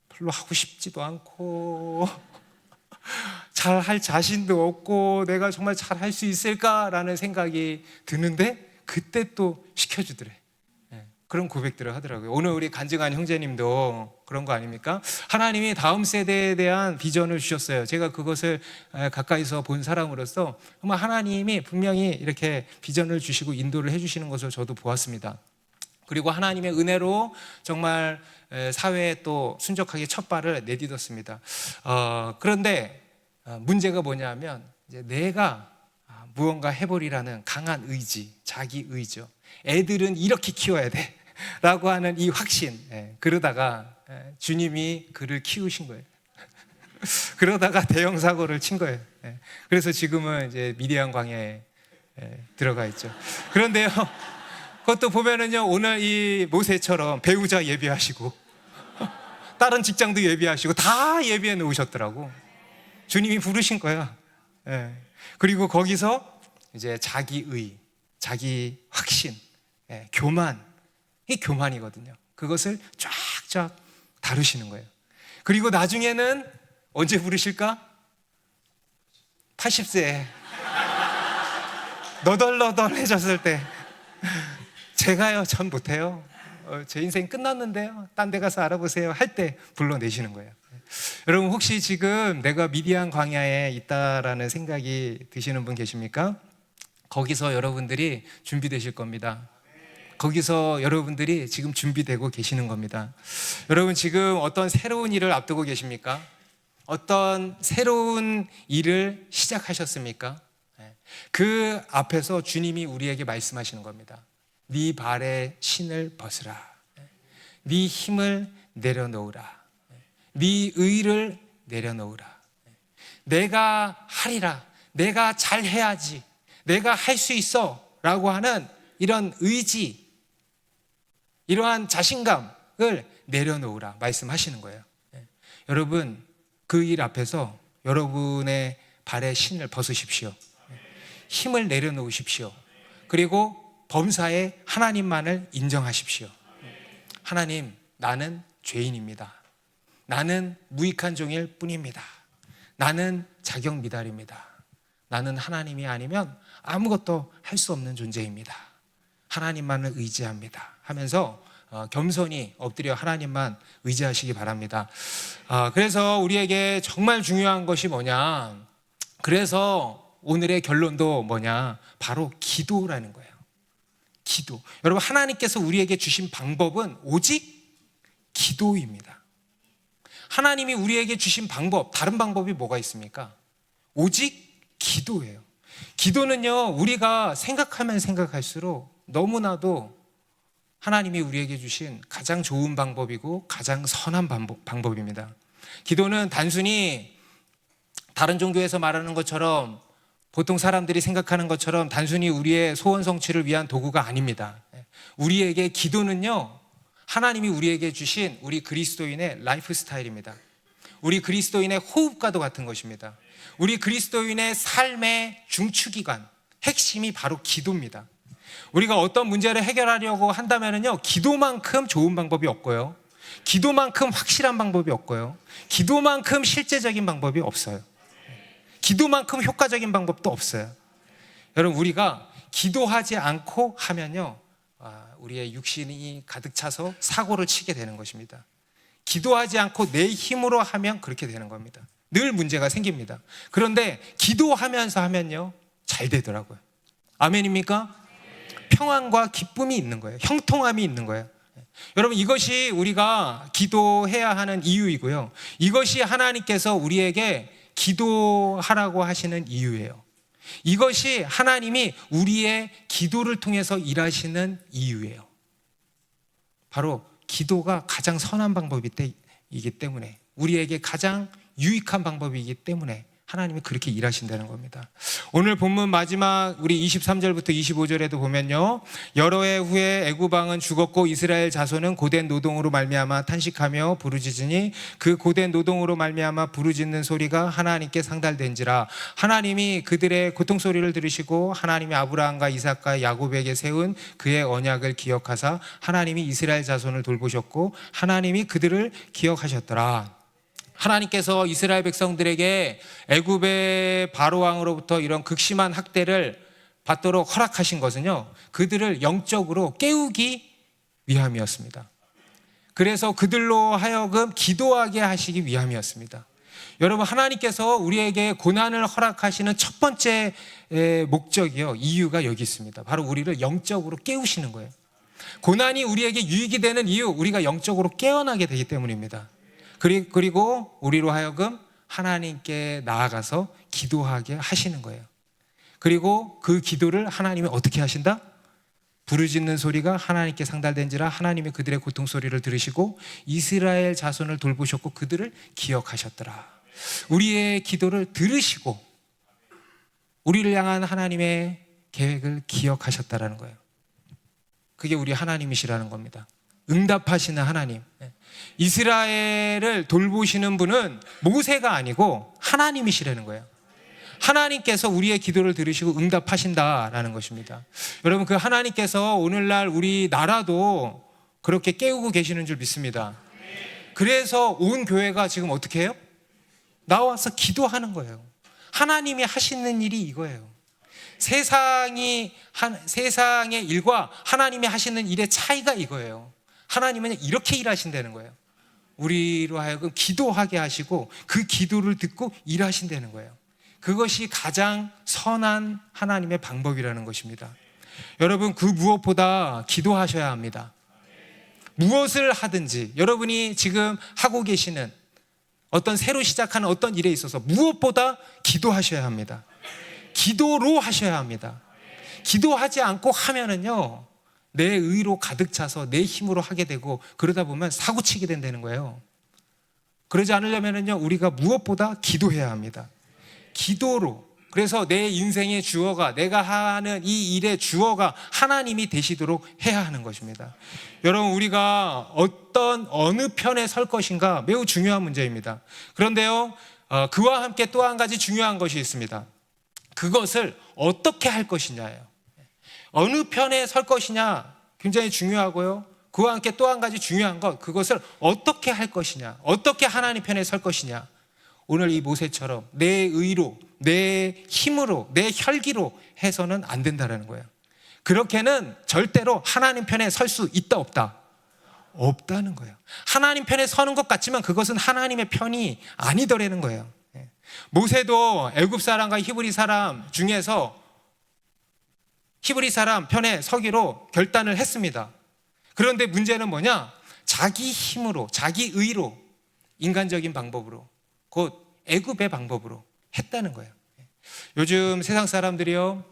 별로 하고 싶지도 않고 잘할 자신도 없고 내가 정말 잘할 수 있을까라는 생각이 드는데 그때 또 시켜주더래. 그런 고백들을 하더라고요. 오늘 우리 간증한 형제님도 그런 거 아닙니까? 하나님이 다음 세대에 대한 비전을 주셨어요. 제가 그것을 가까이서 본 사람으로서 정말 하나님이 분명히 이렇게 비전을 주시고 인도를 해주시는 것을 저도 보았습니다. 그리고 하나님의 은혜로 정말 사회에 또 순적하게 첫 발을 내딛었습니다. 그런데 문제가 뭐냐면 이제 내가 무언가 해보리라는 강한 의지, 자기 의죠. 애들은 이렇게 키워야 돼 라고 하는 이 확신. 그러다가 주님이 그를 키우신 거예요. 그러다가 대형 사고를 친 거예요. 그래서 지금은 이제 미디안 광야에 들어가 있죠. 그런데요, 그것도 보면은요, 오늘 이 모세처럼 배우자 예비하시고 다른 직장도 예비하시고 다 예비해 놓으셨더라고. 주님이 부르신 거야. 그리고 거기서 이제 자기의, 자기 확신, 교만, 이 교만이거든요. 그것을 쫙쫙 다루시는 거예요. 그리고 나중에는 언제 부르실까? 80세에 너덜너덜해졌을 때 제가요, 전 못해요. 제 인생 끝났는데요. 딴 데 가서 알아보세요. 할 때 불러내시는 거예요. 여러분, 혹시 지금 내가 미디안 광야에 있다라는 생각이 드시는 분 계십니까? 거기서 여러분들이 준비되실 겁니다. 거기서 여러분들이 지금 준비되고 계시는 겁니다. 여러분, 지금 어떤 새로운 일을 앞두고 계십니까? 어떤 새로운 일을 시작하셨습니까? 그 앞에서 주님이 우리에게 말씀하시는 겁니다. 네 발에 신을 벗으라. 네 힘을 내려놓으라. 네 의를 내려놓으라. 내가 하리라. 내가 잘해야지. 내가 할 수 있어 라고 하는 이런 의지, 이러한 자신감을 내려놓으라 말씀하시는 거예요. 여러분, 그 일 앞에서 여러분의 발에 신을 벗으십시오. 힘을 내려놓으십시오. 그리고 범사에 하나님만을 인정하십시오. 하나님, 나는 죄인입니다. 나는 무익한 종일 뿐입니다. 나는 자격 미달입니다. 나는 하나님이 아니면 아무것도 할 수 없는 존재입니다. 하나님만을 의지합니다 하면서 겸손히 엎드려 하나님만 의지하시기 바랍니다. 그래서 우리에게 정말 중요한 것이 뭐냐, 그래서 오늘의 결론도 뭐냐, 바로 기도라는 거예요. 기도. 여러분, 하나님께서 우리에게 주신 방법은 오직 기도입니다. 하나님이 우리에게 주신 방법, 다른 방법이 뭐가 있습니까? 오직 기도예요. 기도는요, 우리가 생각하면 생각할수록 너무나도 하나님이 우리에게 주신 가장 좋은 방법이고 가장 선한 방법입니다. 기도는 단순히 다른 종교에서 말하는 것처럼, 보통 사람들이 생각하는 것처럼 단순히 우리의 소원 성취를 위한 도구가 아닙니다. 우리에게 기도는요, 하나님이 우리에게 주신 우리 그리스도인의 라이프 스타일입니다. 우리 그리스도인의 호흡과도 같은 것입니다. 우리 그리스도인의 삶의 중추기관, 핵심이 바로 기도입니다. 우리가 어떤 문제를 해결하려고 한다면요, 기도만큼 좋은 방법이 없고요, 기도만큼 확실한 방법이 없고요, 기도만큼 실제적인 방법이 없어요. 기도만큼 효과적인 방법도 없어요. 여러분, 우리가 기도하지 않고 하면요, 우리의 육신이 가득 차서 사고를 치게 되는 것입니다. 기도하지 않고 내 힘으로 하면 그렇게 되는 겁니다. 늘 문제가 생깁니다. 그런데 기도하면서 하면요, 잘 되더라고요. 아멘입니까? 평안과 기쁨이 있는 거예요. 형통함이 있는 거예요. 여러분, 이것이 우리가 기도해야 하는 이유이고요, 이것이 하나님께서 우리에게 기도하라고 하시는 이유예요. 이것이 하나님이 우리의 기도를 통해서 일하시는 이유예요. 바로 기도가 가장 선한 방법이기 때문에, 우리에게 가장 유익한 방법이기 때문에 하나님이 그렇게 일하신다는 겁니다. 오늘 본문 마지막 우리 23절부터 25절에도 보면요, 여러 해 후에 애굽 왕은 죽었고 이스라엘 자손은 고된 노동으로 말미암아 탄식하며 부르짖으니 그 고된 노동으로 말미암아 부르짖는 소리가 하나님께 상달된지라. 하나님이 그들의 고통 소리를 들으시고 하나님이 아브라함과 이삭과 야곱에게 세운 그의 언약을 기억하사 하나님이 이스라엘 자손을 돌보셨고 하나님이 그들을 기억하셨더라. 하나님께서 이스라엘 백성들에게 애굽의 바로 왕으로부터 이런 극심한 학대를 받도록 허락하신 것은요, 그들을 영적으로 깨우기 위함이었습니다. 그래서 그들로 하여금 기도하게 하시기 위함이었습니다. 여러분, 하나님께서 우리에게 고난을 허락하시는 첫 번째 목적이요, 이유가 여기 있습니다. 바로 우리를 영적으로 깨우시는 거예요. 고난이 우리에게 유익이 되는 이유, 우리가 영적으로 깨어나게 되기 때문입니다. 그리고 우리로 하여금 하나님께 나아가서 기도하게 하시는 거예요. 그리고 그 기도를 하나님이 어떻게 하신다? 부르짖는 소리가 하나님께 상달된지라. 하나님이 그들의 고통 소리를 들으시고 이스라엘 자손을 돌보셨고 그들을 기억하셨더라. 우리의 기도를 들으시고 우리를 향한 하나님의 계획을 기억하셨다라는 거예요. 그게 우리 하나님이시라는 겁니다. 응답하시는 하나님. 이스라엘을 돌보시는 분은 모세가 아니고 하나님이시라는 거예요. 하나님께서 우리의 기도를 들으시고 응답하신다라는 것입니다. 여러분, 그 하나님께서 오늘날 우리 나라도 그렇게 깨우고 계시는 줄 믿습니다. 그래서 온 교회가 지금 어떻게 해요? 나와서 기도하는 거예요. 하나님이 하시는 일이 이거예요. 세상의 일과 하나님이 하시는 일의 차이가 이거예요. 하나님은 이렇게 일하신다는 거예요. 우리로 하여금 기도하게 하시고 그 기도를 듣고 일하신다는 거예요. 그것이 가장 선한 하나님의 방법이라는 것입니다. 여러분, 그 무엇보다 기도하셔야 합니다. 무엇을 하든지 여러분이 지금 하고 계시는 어떤 새로 시작하는 어떤 일에 있어서 무엇보다 기도하셔야 합니다. 기도로 하셔야 합니다. 기도하지 않고 하면은요, 내 의로 가득 차서 내 힘으로 하게 되고 그러다 보면 사고치게 된다는 거예요. 그러지 않으려면요, 우리가 무엇보다 기도해야 합니다. 기도로. 그래서 내 인생의 주어가, 내가 하는 이 일의 주어가 하나님이 되시도록 해야 하는 것입니다. 여러분, 우리가 어느 편에 설 것인가 매우 중요한 문제입니다. 그런데요, 그와 함께 또 한 가지 중요한 것이 있습니다. 그것을 어떻게 할 것이냐예요. 어느 편에 설 것이냐 굉장히 중요하고요, 그와 함께 또 한 가지 중요한 것, 그것을 어떻게 할 것이냐, 어떻게 하나님 편에 설 것이냐. 오늘 이 모세처럼 내 의로, 내 힘으로, 내 혈기로 해서는 안 된다는 거예요. 그렇게는 절대로 하나님 편에 설 수 있다 없다? 없다는 거예요. 하나님 편에 서는 것 같지만 그것은 하나님의 편이 아니더라는 거예요. 모세도 애굽 사람과 히브리 사람 중에서 히브리 사람 편에 서기로 결단을 했습니다. 그런데 문제는 뭐냐? 자기 힘으로, 자기 의로, 인간적인 방법으로, 곧 애굽의 방법으로 했다는 거예요. 요즘 세상 사람들이요,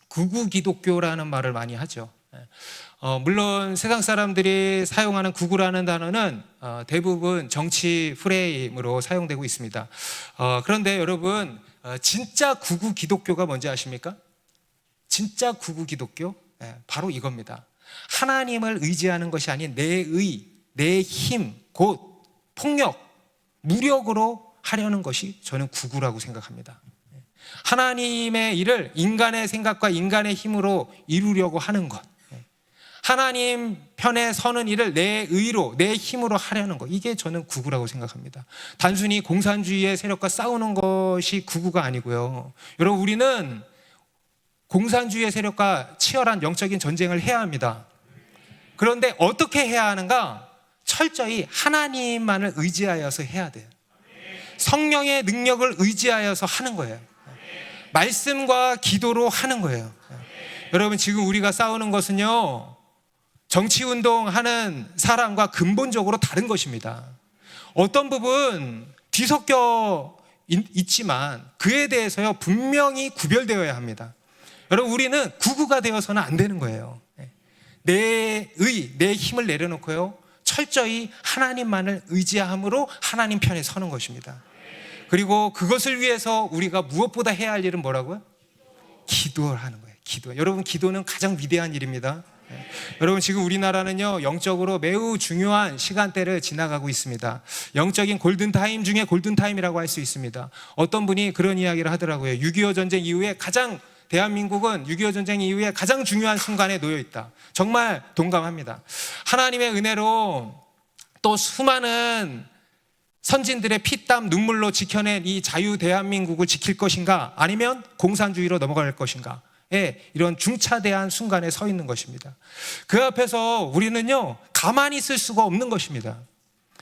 구구 기독교라는 말을 많이 하죠. 물론 세상 사람들이 사용하는 구구라는 단어는 대부분 정치 프레임으로 사용되고 있습니다. 그런데 여러분, 진짜 구구 기독교가 뭔지 아십니까? 진짜 구구 기독교? 바로 이겁니다. 하나님을 의지하는 것이 아닌 내 의, 내 힘, 곧 폭력, 무력으로 하려는 것이 저는 구구라고 생각합니다. 하나님의 일을 인간의 생각과 인간의 힘으로 이루려고 하는 것, 하나님 편에 서는 일을 내 의로, 내 힘으로 하려는 것, 이게 저는 구구라고 생각합니다. 단순히 공산주의의 세력과 싸우는 것이 구구가 아니고요, 여러분, 우리는 공산주의의 세력과 치열한 영적인 전쟁을 해야 합니다. 그런데 어떻게 해야 하는가? 철저히 하나님만을 의지하여서 해야 돼요. 성령의 능력을 의지하여서 하는 거예요. 말씀과 기도로 하는 거예요. 여러분, 지금 우리가 싸우는 것은요, 정치운동 하는 사람과 근본적으로 다른 것입니다. 어떤 부분 뒤섞여 있지만 그에 대해서요, 분명히 구별되어야 합니다. 여러분, 우리는 구구가 되어서는 안 되는 거예요. 내 힘을 내려놓고요, 철저히 하나님만을 의지함으로 하나님 편에 서는 것입니다. 그리고 그것을 위해서 우리가 무엇보다 해야 할 일은 뭐라고요? 기도를 하는 거예요. 기도. 여러분, 기도는 가장 위대한 일입니다. 여러분, 지금 우리나라는요, 영적으로 매우 중요한 시간대를 지나가고 있습니다. 영적인 골든타임 중에 골든타임이라고 할 수 있습니다. 어떤 분이 그런 이야기를 하더라고요. 6.25 전쟁 이후에 대한민국은 6.25 전쟁 이후에 가장 중요한 순간에 놓여 있다. 정말 동감합니다. 하나님의 은혜로 또 수많은 선진들의 피땀 눈물로 지켜낸 이 자유 대한민국을 지킬 것인가, 아니면 공산주의로 넘어갈 것인가, 이런 중차대한 순간에 서 있는 것입니다. 그 앞에서 우리는요, 가만히 있을 수가 없는 것입니다.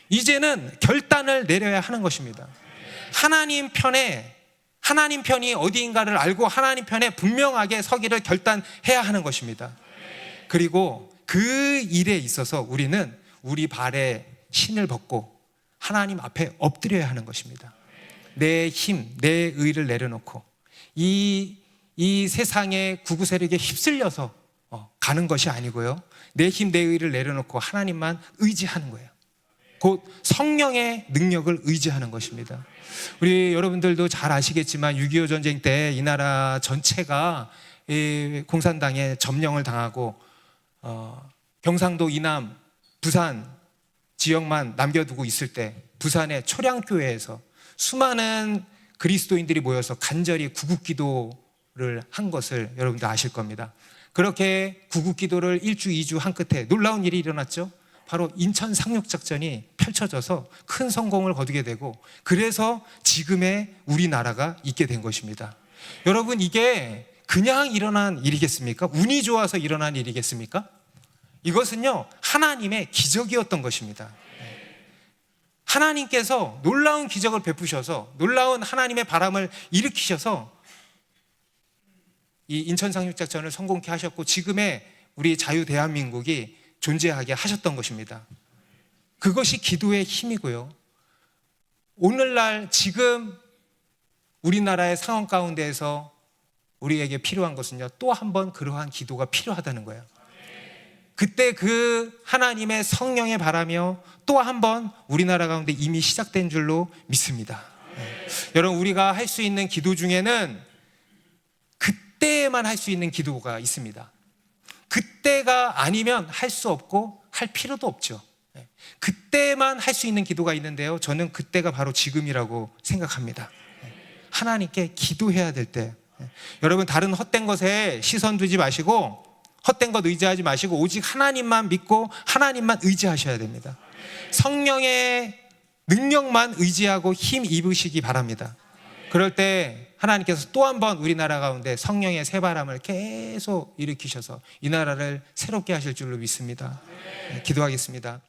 이제는 결단을 내려야 하는 것입니다. 하나님 편이 어디인가를 알고 하나님 편에 분명하게 서기를 결단해야 하는 것입니다. 그리고 그 일에 있어서 우리는 우리 발에 신을 벗고 하나님 앞에 엎드려야 하는 것입니다. 내 힘, 내 의를 내려놓고 이 세상의 구구 세력에 휩쓸려서 가는 것이 아니고요, 내 힘, 내 의를 내려놓고 하나님만 의지하는 거예요. 곧 성령의 능력을 의지하는 것입니다. 우리 여러분들도 잘 아시겠지만 6.25 전쟁 때 이 나라 전체가 공산당에 점령을 당하고 경상도 이남 부산 지역만 남겨두고 있을 때 부산의 초량교회에서 수많은 그리스도인들이 모여서 간절히 구국기도를 한 것을 여러분들 아실 겁니다. 그렇게 구국기도를 1주 2주 한 끝에 놀라운 일이 일어났죠. 바로 인천 상륙작전이 펼쳐져서 큰 성공을 거두게 되고, 그래서 지금의 우리나라가 있게 된 것입니다. 여러분, 이게 그냥 일어난 일이겠습니까? 운이 좋아서 일어난 일이겠습니까? 이것은요, 하나님의 기적이었던 것입니다. 하나님께서 놀라운 기적을 베푸셔서 놀라운 하나님의 바람을 일으키셔서 이 인천 상륙작전을 성공케 하셨고, 지금의 우리 자유 대한민국이 존재하게 하셨던 것입니다. 그것이 기도의 힘이고요, 오늘날 지금 우리나라의 상황 가운데에서 우리에게 필요한 것은요, 또 한 번 그러한 기도가 필요하다는 거예요. 그때 그 하나님의 성령의 바람이요, 또 한 번 우리나라 가운데 이미 시작된 줄로 믿습니다. 여러분, 우리가 할 수 있는 기도 중에는 그때만 할 수 있는 기도가 있습니다. 그때가 아니면 할 수 없고 할 필요도 없죠. 그때만 할 수 있는 기도가 있는데요, 저는 그때가 바로 지금이라고 생각합니다. 하나님께 기도해야 될 때, 여러분, 다른 헛된 것에 시선 두지 마시고 헛된 것 의지하지 마시고 오직 하나님만 믿고 하나님만 의지하셔야 됩니다. 성령의 능력만 의지하고 힘 입으시기 바랍니다. 그럴 때 하나님께서 또 한 번 우리나라 가운데 성령의 새바람을 계속 일으키셔서 이 나라를 새롭게 하실 줄로 믿습니다. 기도하겠습니다.